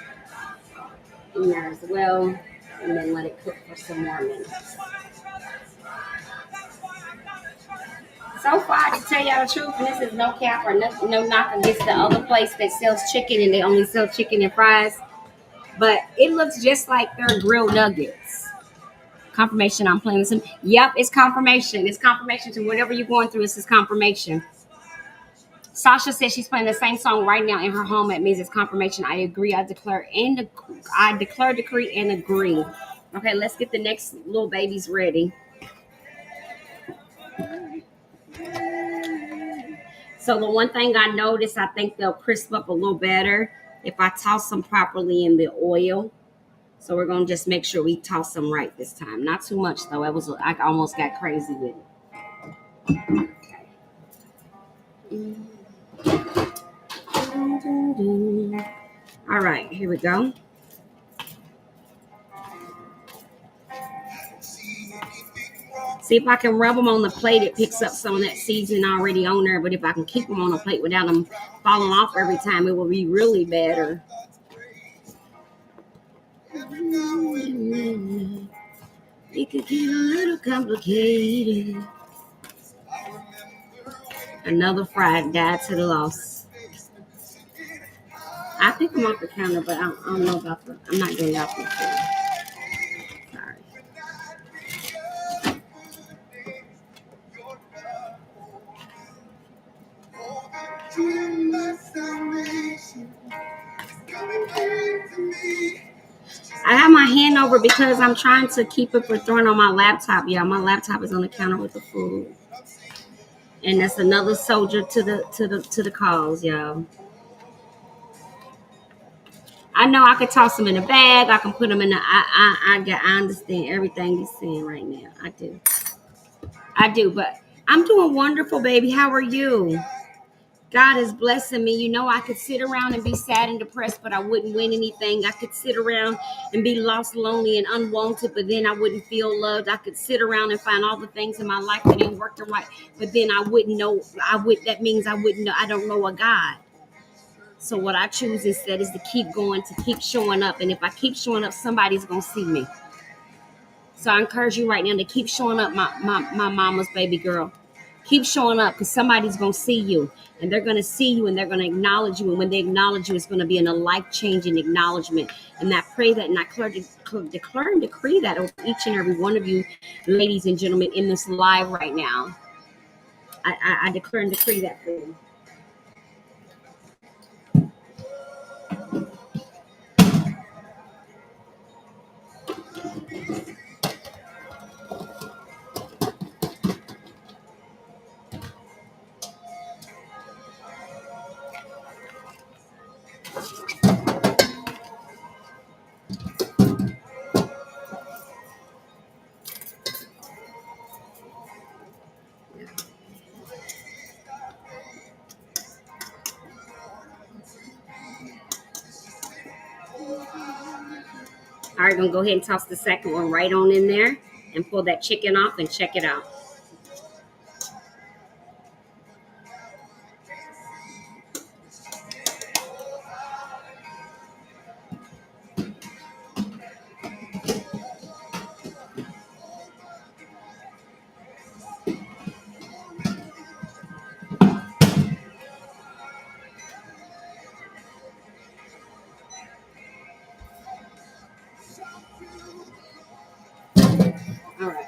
in there as well, and then let it cook for some more minutes. So far, to tell y'all the truth, and this is no cap or nothing, no knock against the other place that sells chicken and they only sell chicken and fries, but it looks just like their grilled nuggets. Confirmation, I'm playing this. Yep, it's confirmation. It's confirmation to whatever you're going through. It's confirmation. Sasha says she's playing the same song right now in her home. It means it's confirmation. I agree. I declare, decree, and agree. Okay, let's get the next little babies ready. So the one thing I noticed, I think they'll crisp up a little better if I toss them properly in the oil. So we're gonna just make sure we toss them right this time. Not too much though. I almost got crazy with it. All right, here we go. See if I can rub them on the plate. It picks up some of that seasoning already on there. But if I can keep them on the plate without them falling off every time, it will be really better. It could get a little complicated. Another fried guy to the loss. I pick them off the counter, but I don't know about the. I'm not doing that for food. Sorry. I have my hand over because I'm trying to keep it from throwing on my laptop. Yeah, my laptop is on the counter with the food, and that's another soldier to the cause, y'all. I know I could toss them in a bag. I can put them in the. I understand everything you're saying right now. I do, but I'm doing wonderful, baby. How are you? God is blessing me. You know, I could sit around and be sad and depressed, but I wouldn't win anything. I could sit around and be lost, lonely, and unwanted, but then I wouldn't feel loved. I could sit around and find all the things in my life that ain't working right, but then I wouldn't know. That means I wouldn't know. I don't know a God. So what I choose instead is to keep going, to keep showing up. And if I keep showing up, somebody's gonna see me. So I encourage you right now to keep showing up, my mama's baby girl. Keep showing up because somebody's going to see you and they're going to see you and they're going to acknowledge you. And when they acknowledge you, it's going to be in a life-changing acknowledgement. And I pray that and I declare and decree that over each and every one of you, ladies and gentlemen, in this live right now. I declare and decree that for you. All right, going to go ahead and toss the second one right on in there and pull that chicken off and check it out. All right.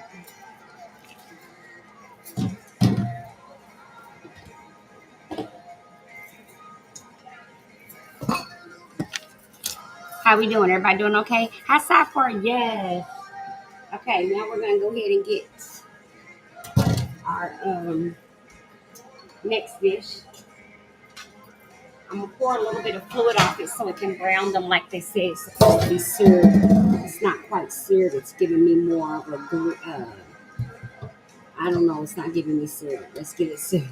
How we doing? Everybody doing okay? How's that for? Yes. Okay, now we're gonna go ahead and get our next dish. I'm gonna pour a little bit of fluid off it so it can brown them like they say it's supposed to be seared. It's not quite seared. It's giving me more of a I don't know. It's not giving me seared. Let's get it seared.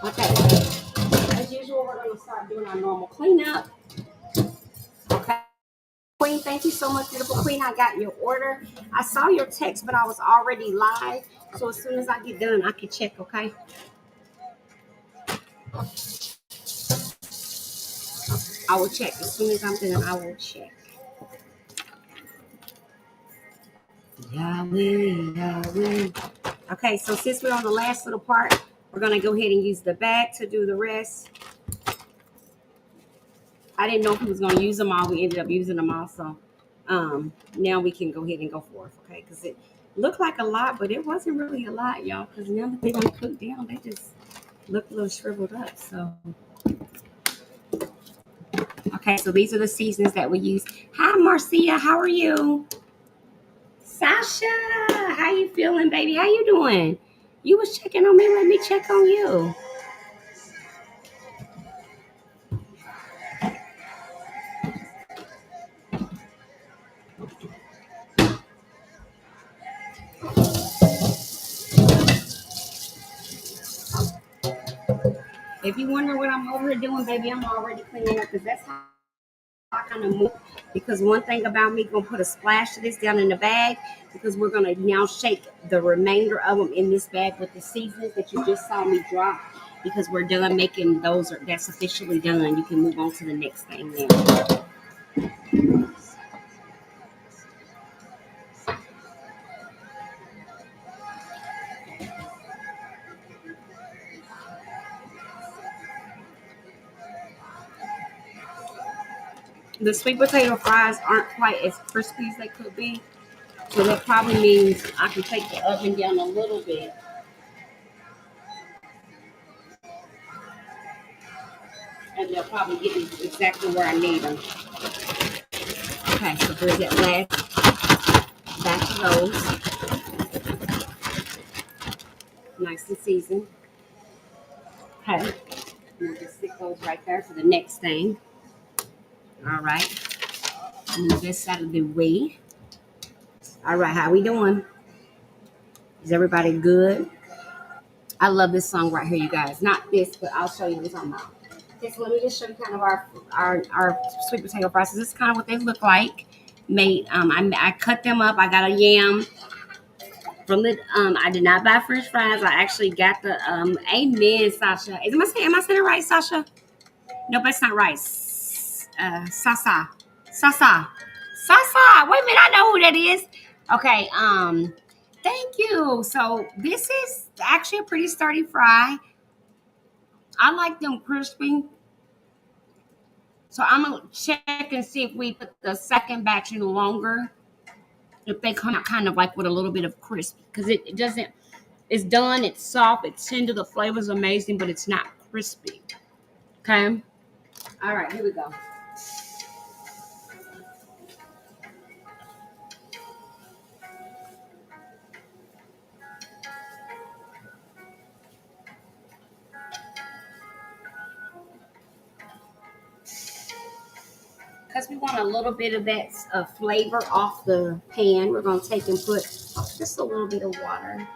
Okay. As usual, we're gonna start doing our normal cleanup. Okay. Queen, thank you so much, beautiful Queen. I got your order. I saw your text, but I was already live. So as soon as I get done, I can check, okay? I will check. As soon as I'm done, I will check. Yahweh, Yahweh. Okay, so since we're on the last little part, we're going to go ahead and use the bag to do the rest. I didn't know if we was going to use them all. We ended up using them all, so Now we can go ahead and go forth, okay? Because it looked like a lot, but it wasn't really a lot, y'all. Because now that they don't cook down, they just look a little shriveled up. So, okay, so these are the seasons that we use. Hi, Marcia, how are you? Sasha, how you feeling, baby? How you doing? You was checking on me. Let me check on you. If you wonder what I'm over here doing, baby, I'm already cleaning up because that's how I kind of move. Because one thing about me, gonna put a splash of this down in the bag because we're gonna now shake the remainder of them in this bag with the seasons that you just saw me drop. Because we're done making those, or that's officially done. You can move on to the next thing now. The sweet potato fries aren't quite as crispy as they could be, so that probably means I can take the oven down a little bit, and they'll probably get me exactly where I need them. Okay, so here's that last batch of those, nice and seasoned. Okay, we'll just stick those right there for the next thing. All right, move this out of the way. All right, how we doing? Is everybody good? I love this song right here, you guys. Not this, but I'll show you what I'm talking about. Okay, so let me just show you kind of our sweet potato fries. This is kind of what they look like. Made I cut them up. I got a yam from the I did not buy French fries. I actually got the amen, Sasha. Am I saying it right, Sasha? No, but it's not right. Sasa. Sasa. Sasa. Wait a minute, I know who that is. Okay, thank you. So this is actually a pretty sturdy fry. I like them crispy. So I'm gonna check and see if we put the second batch in longer, if they come out kind of like with a little bit of crisp, because it doesn't. It's done. It's soft. It's tender. The flavor's amazing, but it's not crispy. Okay. All right. Here we go. Because we want a little bit of that flavor off the pan, we're gonna take and put just a little bit of water.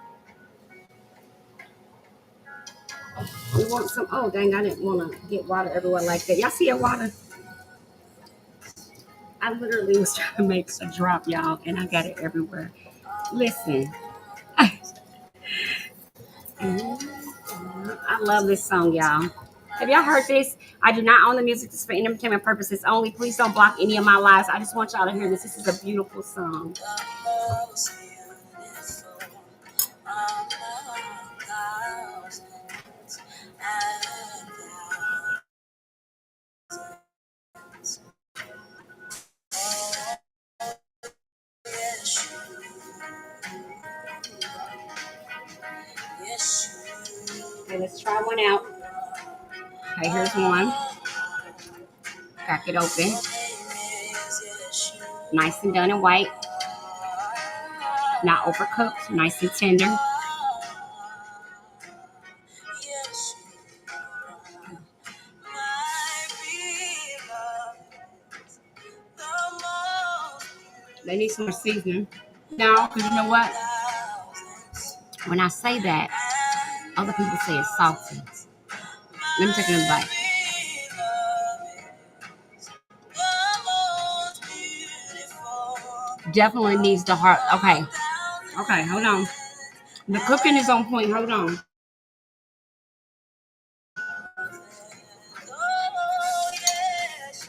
We want some. Oh dang! I didn't want to get water everywhere like that. Y'all see that water? I literally was trying to make a drop, y'all, and I got it everywhere. Listen, I love this song, y'all. Have y'all heard this? I do not own the music. This is for entertainment purposes only. Please don't block any of my lives. I just want y'all to hear this. This is a beautiful song. Okay, let's try one out. Okay, here's one. Crack it open. Nice and done and white. Not overcooked. Nice and tender. They need some more seasoning. No, because you know what? When I say that, other people say it's salty. Let me take another bite. Definitely needs the heart. Okay. Okay, hold on. The cooking is on point. Hold on.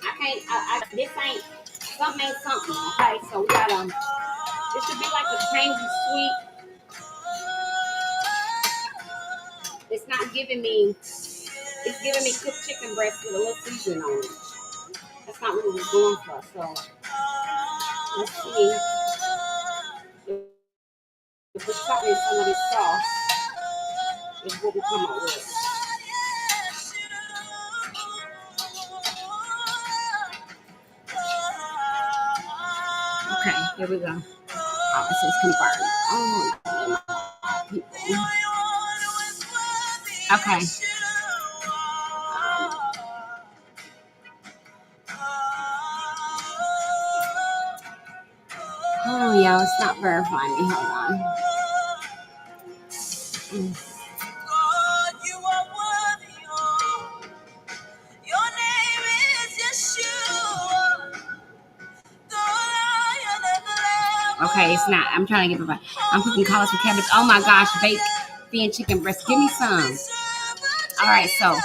I can't. This ain't. Something ain't something. Okay, so we got this should be like a tangy sweet. It's not giving me. It's giving me cooked chicken breast with a little seasoning on it. That's not what we was going for. So Let's see if we put in some of this sauce, is what we come up with. Okay, here we go. Oh, it says confirmed. Oh, people. Okay. Oh, yeah, it's not verifying me. Hold on. God, you are worthy. Your name is Yeshua. Okay, it's not. I'm trying to get it. I'm cooking collard with cabbage. Oh my gosh, baked thin chicken breast. Give me some. All right, so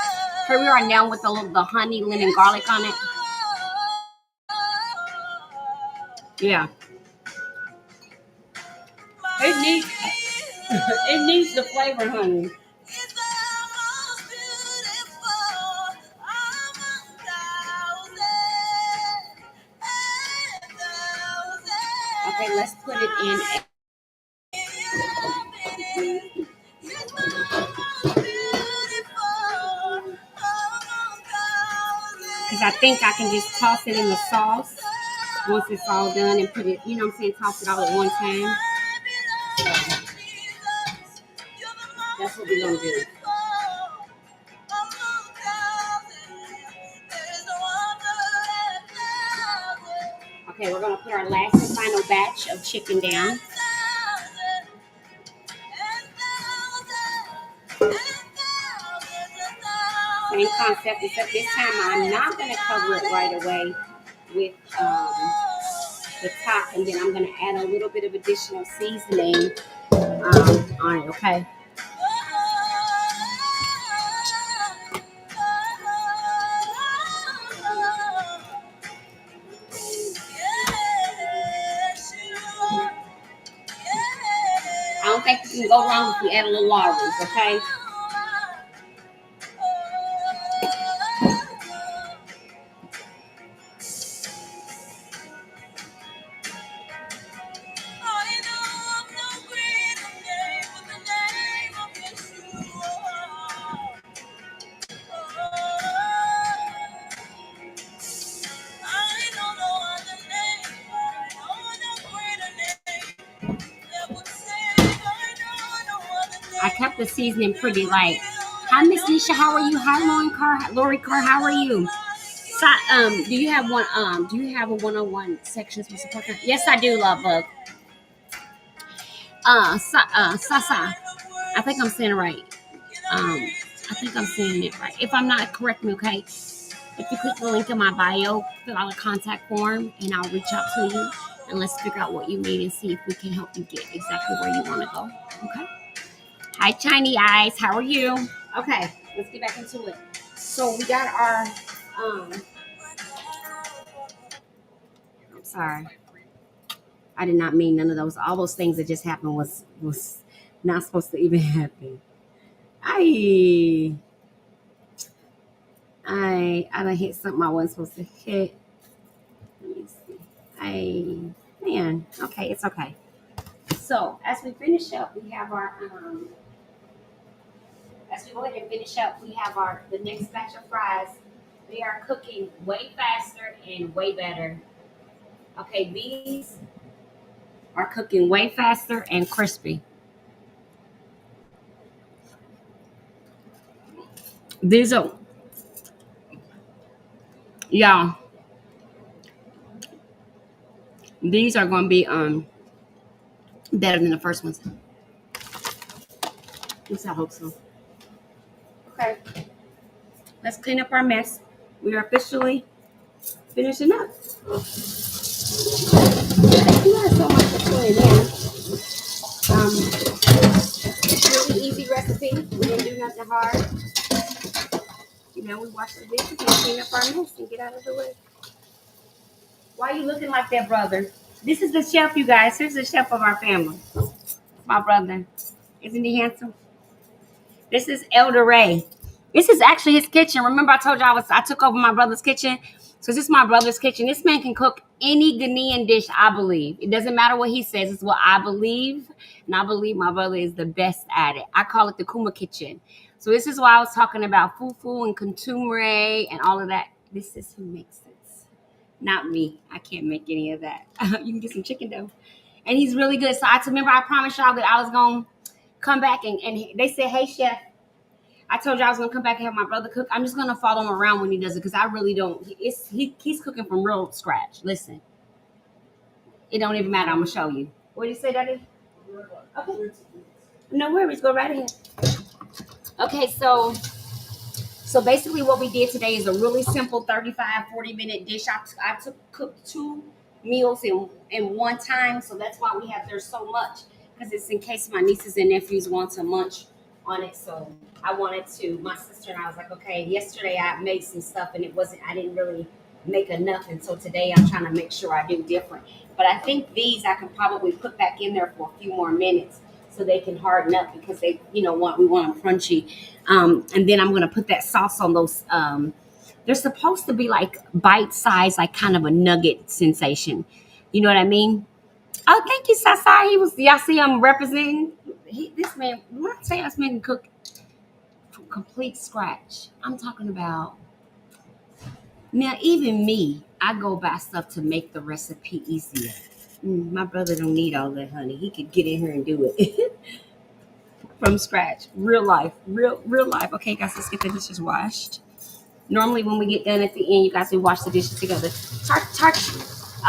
here we are now with the honey, lemon, garlic on it. Yeah, it needs it needs the flavor, honey. Okay, let's put it in. Because I think I can just toss it in the sauce once it's all done and put it, you know what I'm saying, toss it all at one time. That's what we're going to do. Okay, we're going to put our last and final batch of chicken down. Same concept, except this time I'm not going to cover it right away with the top, and then I'm going to add a little bit of additional seasoning on it, okay? I don't think you can go wrong if you add a little Lawrence, okay? I kept the seasoning pretty light. Hi, Miss Nisha. How are you? Hi, Lori Carr. How are you? So, do you have one? Do you have a one-on-one section for support? Yes, I do, love bug. Sasa. I think I'm saying it right. I think I'm saying it right. If I'm not, correct me, okay? If you click the link in my bio, fill out a contact form, and I'll reach out to you, and let's figure out what you need and see if we can help you get exactly where you want to go. Okay? Hi, Shiny Eyes. How are you? Okay, let's get back into it. So we got our. I'm sorry. I did not mean none of those. All those things that just happened was not supposed to even happen. I done hit something I wasn't supposed to hit. Let me see. Man, okay, it's okay. So as we finish up, we have our as we go ahead and finish up, we have the next batch of fries. They are cooking way faster and way better. Okay, these are cooking way faster and crispy. These are, yeah, these are going to be better than the first ones. At least I hope so. Okay, let's clean up our mess. We are officially finishing up. Thank you guys so much for tuning in. Really easy recipe. We didn't do nothing hard. You know, we wash the dishes and clean up our mess and get out of the way. Why are you looking like that, brother? This is the chef, you guys. Here's the chef of our family. My brother. Isn't he handsome? This is Elder Ray. This is actually his kitchen. Remember I told you I took over my brother's kitchen? So this is my brother's kitchen. This man can cook any Ghanaian dish, I believe. It doesn't matter what he says, it's what I believe. And I believe my brother is the best at it. I call it the Kuma kitchen. So this is why I was talking about fufu and contumere and all of that. This is who makes it. Not me. I can't make any of that. You can get some chicken though. And he's really good. So I remember I promised y'all that I was going to come back and they said, hey, chef, I told you I was gonna come back and have my brother cook. I'm just gonna follow him around when he does it because I really don't. He's cooking from real scratch. Listen, it don't even matter. I'm gonna show you. What did you say, Daddy? Okay. No worries. Go right ahead. Okay, so basically what we did today is a really simple 35-40 minute dish. I took cooked 2 meals in one time, so that's why there's so much because it's in case my nieces and nephews want to munch on it. So I wanted to. My sister and I was like, okay. Yesterday I made some stuff and I didn't really make enough, and so today I'm trying to make sure I do different. But I think these I can probably put back in there for a few more minutes so they can harden up because we want them crunchy. And then I'm gonna put that sauce on those. They're supposed to be like bite size, like kind of a nugget sensation. You know what I mean? Oh, thank you, Sasa. Y'all see him representing. This man, when I say this man can cook from complete scratch, I'm talking about. Now, even me, I go buy stuff to make the recipe easier. My brother don't need all that, honey. He could get in here and do it from scratch, real life, real life. Okay, guys, let's get the dishes washed. Normally, when we get done at the end, you guys we wash the dishes together. Tartrisha,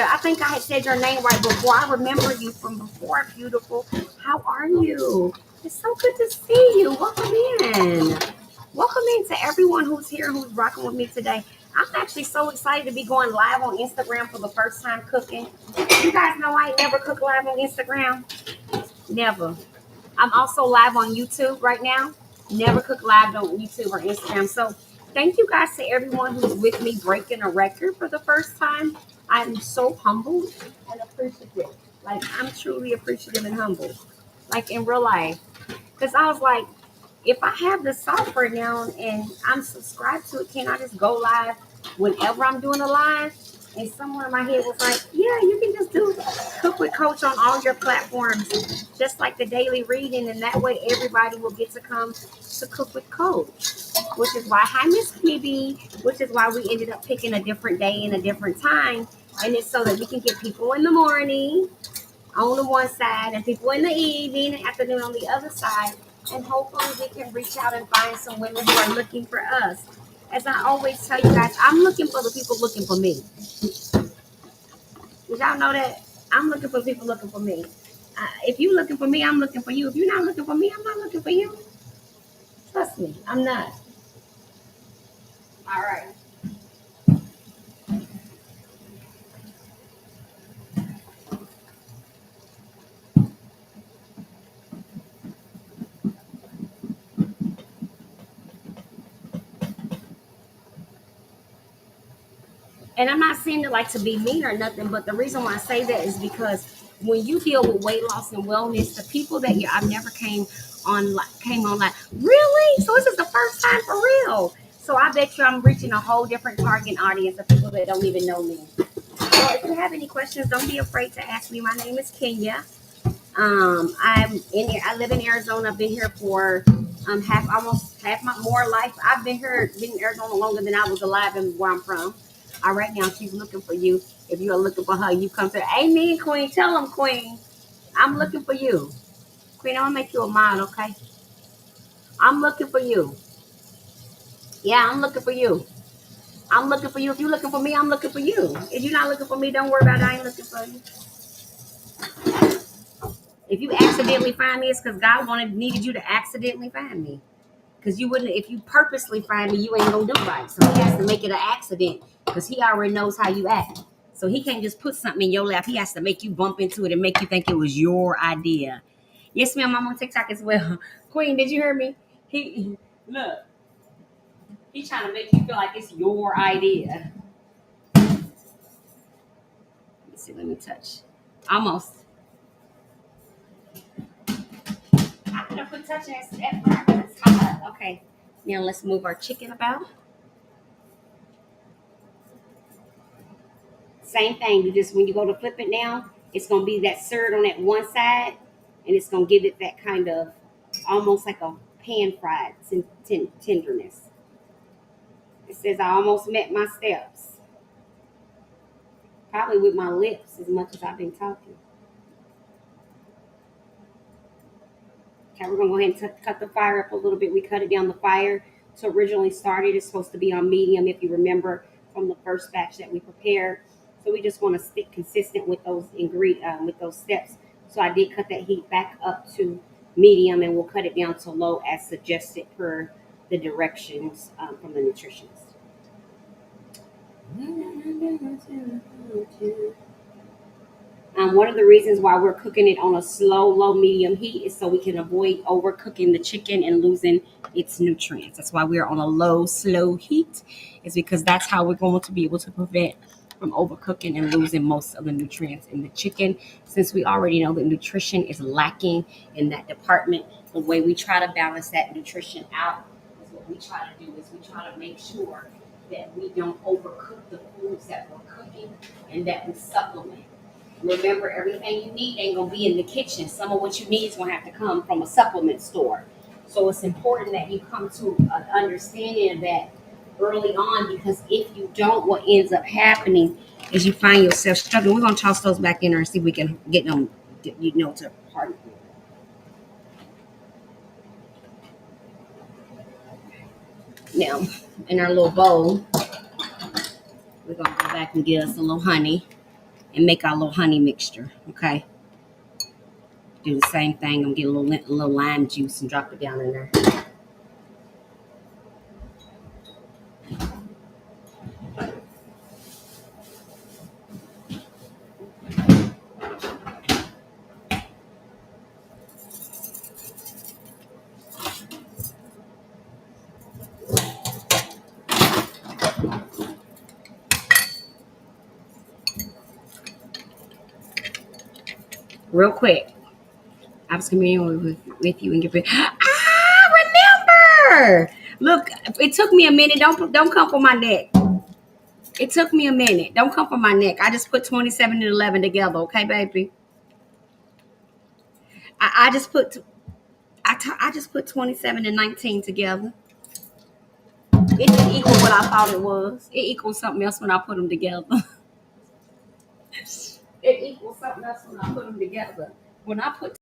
I think I had said your name right before. I remember you from before. Beautiful. How are you? It's so good to see you. Welcome in. Welcome in to everyone who's here, who's rocking with me today. I'm actually so excited to be going live on Instagram for the first time cooking. You guys know I ain't never cooked live on Instagram. Never. I'm also live on YouTube right now. Never cook live on YouTube or Instagram. So thank you guys to everyone who's with me breaking a record for the first time. I'm so humbled and appreciative. Like I'm truly appreciative and humble. Like in real life. Because I was like, if I have the software now and I'm subscribed to it, can I just go live whenever I'm doing a live? And somewhere in my head was like, yeah, you can just do Cook with Coach on all your platforms, just like the daily reading. And that way everybody will get to come to Cook with Coach, which is why, hi, Miss Kibby, which is why we ended up picking a different day and a different time. And it's so that we can get people in the morning on the one side and people in the evening and afternoon on the other side. And hopefully we can reach out and find some women who are looking for us. As I always tell you guys, I'm looking for the people looking for me. Did y'all know that? I'm looking for people looking for me. If you're looking for me, I'm looking for you. If you're not looking for me, I'm not looking for you. Trust me, I'm not. All right. And I'm not saying it like to be mean or nothing, but the reason why I say that is because when you deal with weight loss and wellness, the people that I've never came on like, really? So this is the first time for real. So I bet you I'm reaching a whole different target audience of people that don't even know me. So if you have any questions, don't be afraid to ask me. My name is Kenya. I live in Arizona. I've been here for almost half my more life. I've been in Arizona longer than I was alive and where I'm from. All right, now she's looking for you. If you are looking for her, you come to Amen, Queen. Tell them, Queen. I'm looking for you. Queen, I'm gonna make you a mod, okay? I'm looking for you. Yeah, I'm looking for you. I'm looking for you. If you're looking for me, I'm looking for you. If you're not looking for me, don't worry about it. I ain't looking for you. If you accidentally find me, it's because God needed you to accidentally find me. Because you wouldn't, if you purposely find me, you ain't gonna do right. So he has to make it an accident because he already knows how you act. So he can't just put something in your lap. He has to make you bump into it and make you think it was your idea. Yes, ma'am. I'm on TikTok as well. Queen, did you hear me? Look. He's trying to make you feel like it's your idea. Let's see. Let me touch. Almost. I could have put touching at first. It's hot. Okay. Now let's move our chicken about. Same thing. You just when you go to flip it now, it's gonna be that surd on that one side, and it's gonna give it that kind of almost like a pan fried tenderness. It says I almost met my steps, probably with my lips as much as I've been talking. Okay, we're gonna go ahead and cut the fire up a little bit. We cut it down the fire. So originally started, it's supposed to be on medium if you remember from the first batch that we prepared. So we just want to stick consistent with those with those steps. So I did cut that heat back up to medium, and we'll cut it down to low as suggested per the directions from the nutritionist. One of the reasons why we're cooking it on a slow, low, medium heat is so we can avoid overcooking the chicken and losing its nutrients. That's why we're on a low, slow heat, is because that's how we're going to be able to prevent from overcooking and losing most of the nutrients in the chicken. Since we already know that nutrition is lacking in that department, the way we try to balance that nutrition out is what we try to do is we try to make sure that we don't overcook the foods that we're cooking and that we supplement. Remember, everything you need ain't gonna be in the kitchen. Some of what you need is gonna have to come from a supplement store. So it's important that you come to an understanding of that early on, because if you don't, what ends up happening is you find yourself struggling. We're gonna toss those back in there and see if we can get them, to party. Now, in our little bowl, we're gonna go back and get us a little honey and make our little honey mixture. Okay. Do the same thing. I'm gonna get a little lime juice and drop it down in there. Real quick. I was communing with you and your friend. Remember! Look, it took me a minute. Don't come for my neck. It took me a minute. Don't come for my neck. I just put 27 and 11 together. Okay, baby. I just put I just put 27 and 19 together. It didn't equal what I thought it was. It equals something else when I put them together. It equals something else when I put them together. When I put